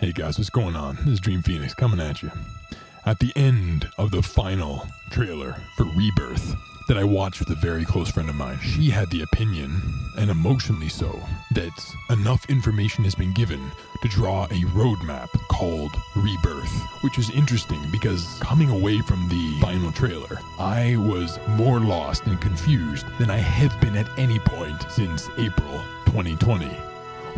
Hey guys, what's going on? This is Dream Phoenix coming at you. At the end of the final trailer for Rebirth that I watched with a very close friend of mine, she had the opinion, and emotionally so, that enough information has been given to draw a roadmap called Rebirth, which is interesting because coming away from the final trailer, I was more lost and confused than I have been at any point since April 2020.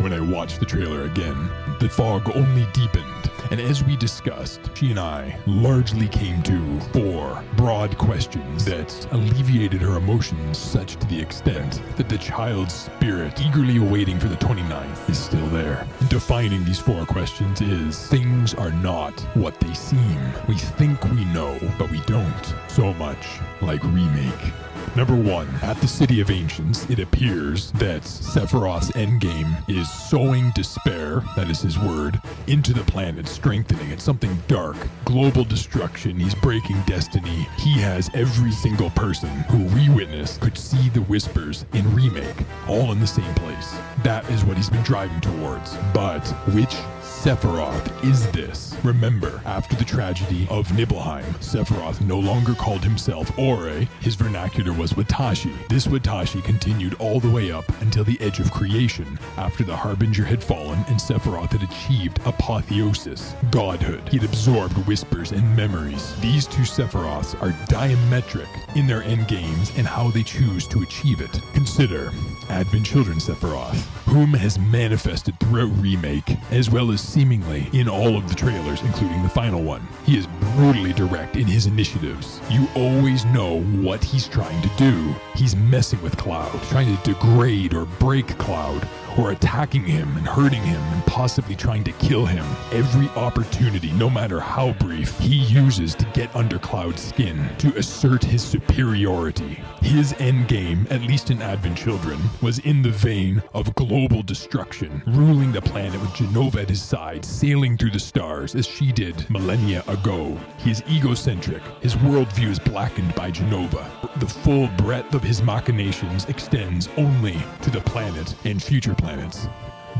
When I watched the trailer again, the fog only deepened, and as we discussed, she and I largely came to 4 broad questions that alleviated her emotions such to the extent that the child's spirit, eagerly awaiting for the 29th, is still there. Defining these 4 questions is, things are not what they seem. We think we know, but we don't. So much like Remake. Number 1, at the City of Ancients, it appears that Sephiroth's endgame is sowing despair, that is his word, into the planet, strengthening it, something dark, global destruction, he's breaking destiny. He has every single person who we witnessed could see the whispers in Remake, all in the same place. That is what he's been driving towards. But which Sephiroth is this? Remember, after the tragedy of Nibelheim, Sephiroth no longer called himself Ore, his vernacular was Watashi. This Watashi continued all the way up until the edge of creation, after the Harbinger had fallen and Sephiroth had achieved apotheosis, godhood. He'd absorbed whispers and memories. These 2 Sephiroths are diametric in their endgames and how they choose to achieve it. Consider Advent Children Sephiroth, whom has manifested throughout Remake, as well as seemingly in all of the trailers, including the final one. He is brutally direct in his initiatives. You always know what he's trying to do. He's messing with Cloud, trying to degrade or break Cloud, or attacking him and hurting him and possibly trying to kill him. Every opportunity, no matter how brief, he uses to get under Cloud's skin, to assert his superiority. His endgame, at least in Advent Children, was in the vein of global destruction, ruling the planet with Jenova at his side, sailing through the stars as she did millennia ago. He is egocentric. His worldview is blackened by Jenova. The full breadth of his machinations extends only to the planet and future planets.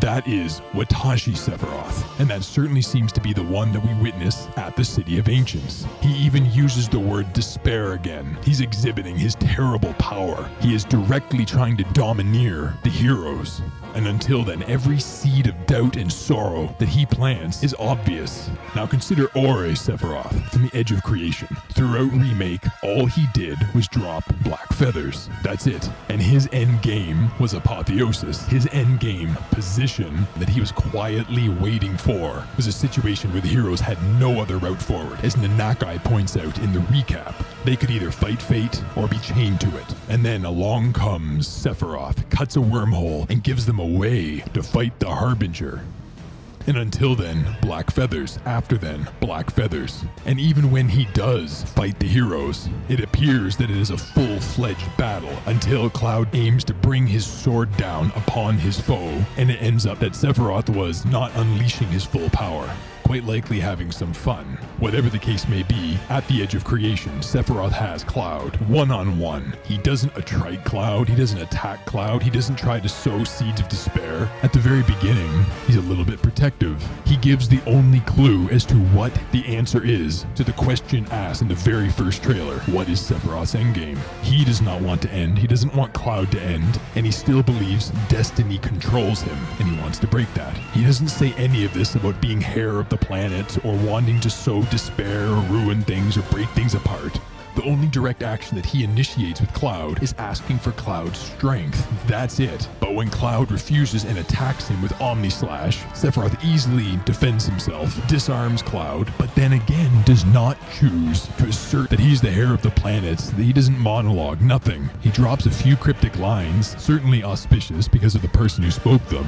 That is Watashi Sephiroth, and that certainly seems to be the one that we witness at the City of Ancients. He even uses the word despair again. He's exhibiting his terrible power. He is directly trying to domineer the heroes. And until then, every seed of doubt and sorrow that he plants is obvious. Now consider Ore Sephiroth from the edge of creation. Throughout Remake, all he did was drop black feathers. That's it. And his end game was apotheosis. His end game position that he was quietly waiting for was a situation where the heroes had no other route forward. As Nanakai points out in the recap, they could either fight fate or be chained to it. And then along comes Sephiroth, cuts a wormhole, and gives them a way to fight the Harbinger. And until then, black feathers. After then, black feathers. And even when he does fight the heroes, it appears that it is a full-fledged battle until Cloud aims to bring his sword down upon his foe, and it ends up that Sephiroth was not unleashing his full power, quite likely having some fun. Whatever the case may be, at the edge of creation, Sephiroth has Cloud one-on-one. He doesn't attrite Cloud, he doesn't attack Cloud, he doesn't try to sow seeds of despair. At the very beginning, he's a little bit protective. He gives the only clue as to what the answer is to the question asked in the very first trailer. What is Sephiroth's endgame? He does not want to end, he doesn't want Cloud to end, and he still believes destiny controls him, and he wants to break that. He doesn't say any of this about being heir of the planet or wanting to sow despair or ruin things or break things apart. The only direct action that he initiates with Cloud is asking for Cloud's strength. That's it. But when Cloud refuses and attacks him with Omni Slash, Sephiroth easily defends himself, disarms Cloud, but then again does not choose to assert that he's the heir of the planets, that he doesn't monologue, nothing. He drops a few cryptic lines, certainly auspicious because of the person who spoke them,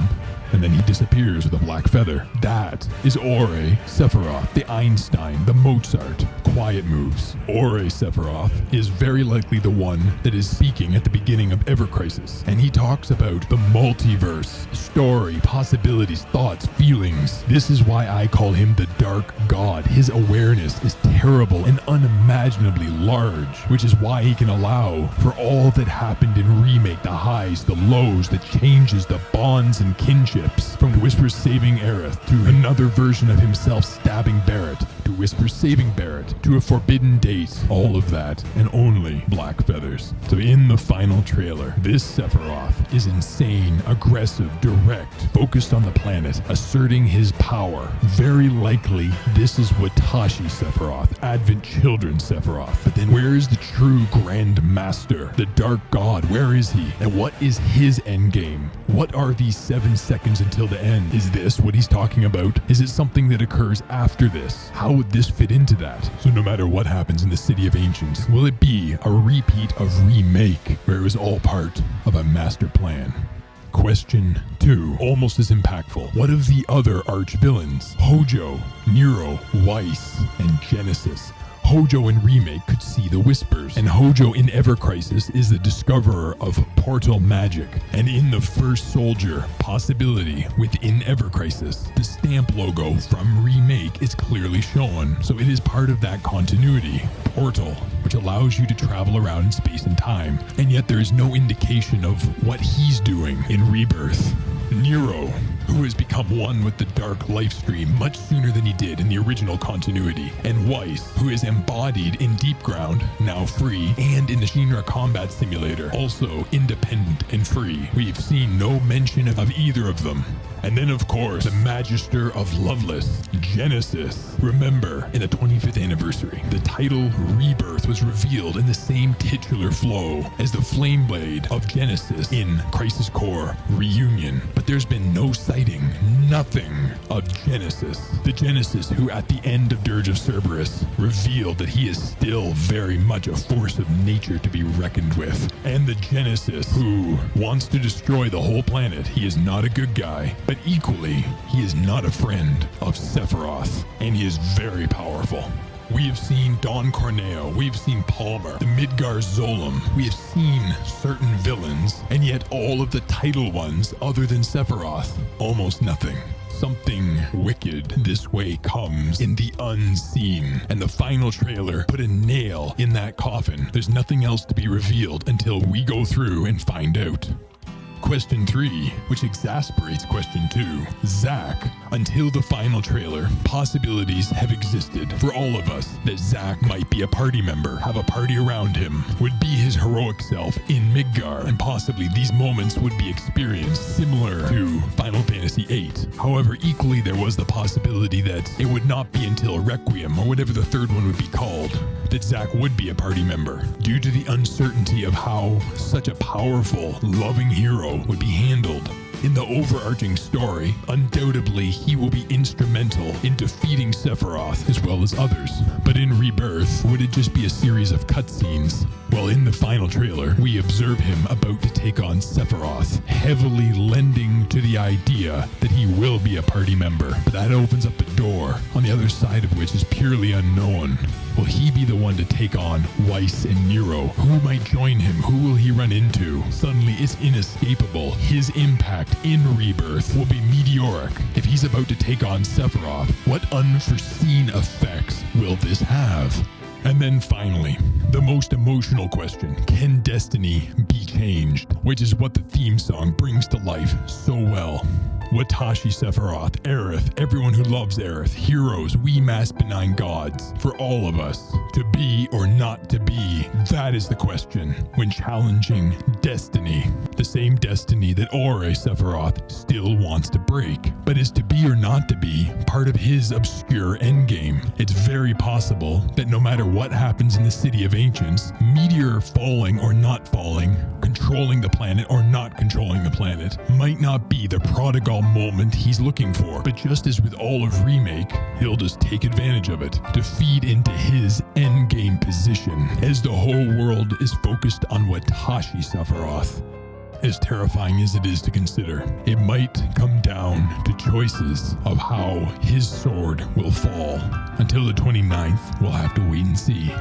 and then he disappears with a black feather. That is Ore Sephiroth, the Einstein, the Mozart, quiet moves. Ore Sephiroth is very likely the one that is speaking at the beginning of Ever Crisis, and he talks about the multiverse, story, possibilities, thoughts, feelings. This is why I call him the Dark God. His awareness is terrible and unimaginably large, which is why he can allow for all that happened in Remake, the highs, the lows, the changes, the bonds and kinships, from Whisper's saving Aerith to another version of himself stabbing Barrett, to Whisper saving Barrett, to a forbidden date, all of that, and only black feathers. So in the final trailer, this Sephiroth is insane, aggressive, direct, focused on the planet, asserting his power. Very likely, this is Watashi Sephiroth, Advent Children Sephiroth. But then where is the true grandmaster, the dark god? Where is he? And what is his endgame? What are these 7 seconds until the end? Is this what he's talking about? Is it something that occurs after this? How would this fit into that? So no matter what happens in the City of Ancients, will it be a repeat of Remake, where it was all part of a master plan? Question 2, almost as impactful. What of the other arch-villains? Hojo, Nero, Weiss, and Genesis. Hojo in Remake could see the Whispers, and Hojo in Ever Crisis is the discoverer of portal magic. And in the First Soldier possibility within Ever Crisis, the stamp logo from Remake is clearly shown, so it is part of that continuity. Portal, which allows you to travel around in space and time, and yet there is no indication of what he's doing in Rebirth. Nero, who has become one with the dark life stream much sooner than he did in the original continuity, and Weiss, who is embodied in Deep Ground, now free, and in the Shinra Combat Simulator, also independent and free. We've seen no mention of either of them. And then, of course, the Magister of Loveless, Genesis. Remember, in the 25th anniversary, the title Rebirth was revealed in the same titular flow as the Flame Blade of Genesis in Crisis Core Reunion. But there's been no sighting, nothing of Genesis. The Genesis who, at the end of Dirge of Cerberus, revealed that he is still very much a force of nature to be reckoned with. And the Genesis who wants to destroy the whole planet. He is not a good guy. But equally, he is not a friend of Sephiroth, and he is very powerful. We have seen Don Corneo, we've seen Palmer, the Midgar Zolom, we have seen certain villains, and yet all of the title ones other than Sephiroth, almost nothing. Something wicked this way comes in the unseen, and the final trailer put a nail in that coffin. There's nothing else to be revealed until we go through and find out. Question 3, which exasperates question 2. Zack. Until the final trailer, possibilities have existed for all of us that Zack might be a party member, have a party around him, would be his heroic self in Midgar, and possibly these moments would be experienced similar to Final Fantasy VIII. However, equally there was the possibility that it would not be until Requiem, or whatever the third one would be called, that Zack would be a party member, due to the uncertainty of how such a powerful, loving hero would be handled. In the overarching story, undoubtedly he will be instrumental in defeating Sephiroth as well as others. But in Rebirth, would it just be a series of cutscenes? Well, in the final trailer, we observe him about to take on Sephiroth, heavily lending to the idea that he will be a party member. But that opens up a door, on the other side of which is purely unknown. Will he be the one to take on Weiss and Nero? Who might join him? Who will he run into? Suddenly, it's inescapable. His impact in Rebirth will be meteoric. If he's about to take on Sephiroth, what unforeseen effects will this have? And then finally, the most emotional question, can destiny be changed? Which is what the theme song brings to life so well. Watashi Sephiroth, Aerith, everyone who loves Aerith, heroes, we mass benign gods, for all of us, to be or not to be, that is the question when challenging destiny. The same destiny that Ore Sephiroth still wants to break, but is to be or not to be part of his obscure endgame. It's very possible that no matter what happens in the City of Ancients, meteor falling or not falling, controlling the planet or not controlling the planet, might not be the prodigal moment he's looking for. But just as with all of Remake, he'll just take advantage of it to feed into his endgame position as the whole world is focused on Watashi Sephiroth. as terrifying as it is to consider, it might come down to choices of how his sword will fall. Until the 29th, we'll have to wait and see.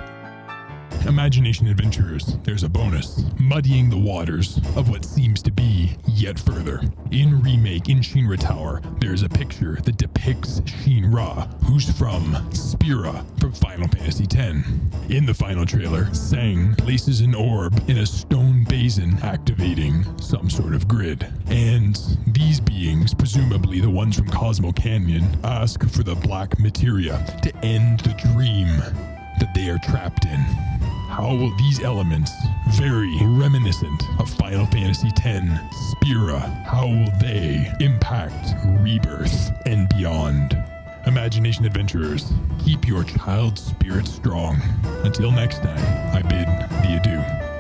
Imagination Adventurers, there's a bonus, muddying the waters of what seems to be yet further. In Remake, in Shinra Tower, there's a picture that depicts Shinra, who's from Spira from Final Fantasy X. In the final trailer, Sang places an orb in a stone basin, activating some sort of grid. And these beings, presumably the ones from Cosmo Canyon, ask for the black materia to end the dream that they are trapped in. How will these elements, very reminiscent of Final Fantasy X, Spira, how will they impact Rebirth and beyond? Imagination Adventurers, keep your child spirit strong. Until next time, I bid thee adieu.